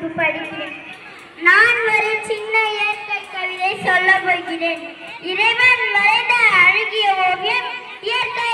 வகுப்பு படிக்கிறேன். நான் ஒரு சின்ன இயற்கை கவிதை சொல்ல போகிறேன். இறைவன் வரைந்த அழகிய ஓவியம் இயற்கை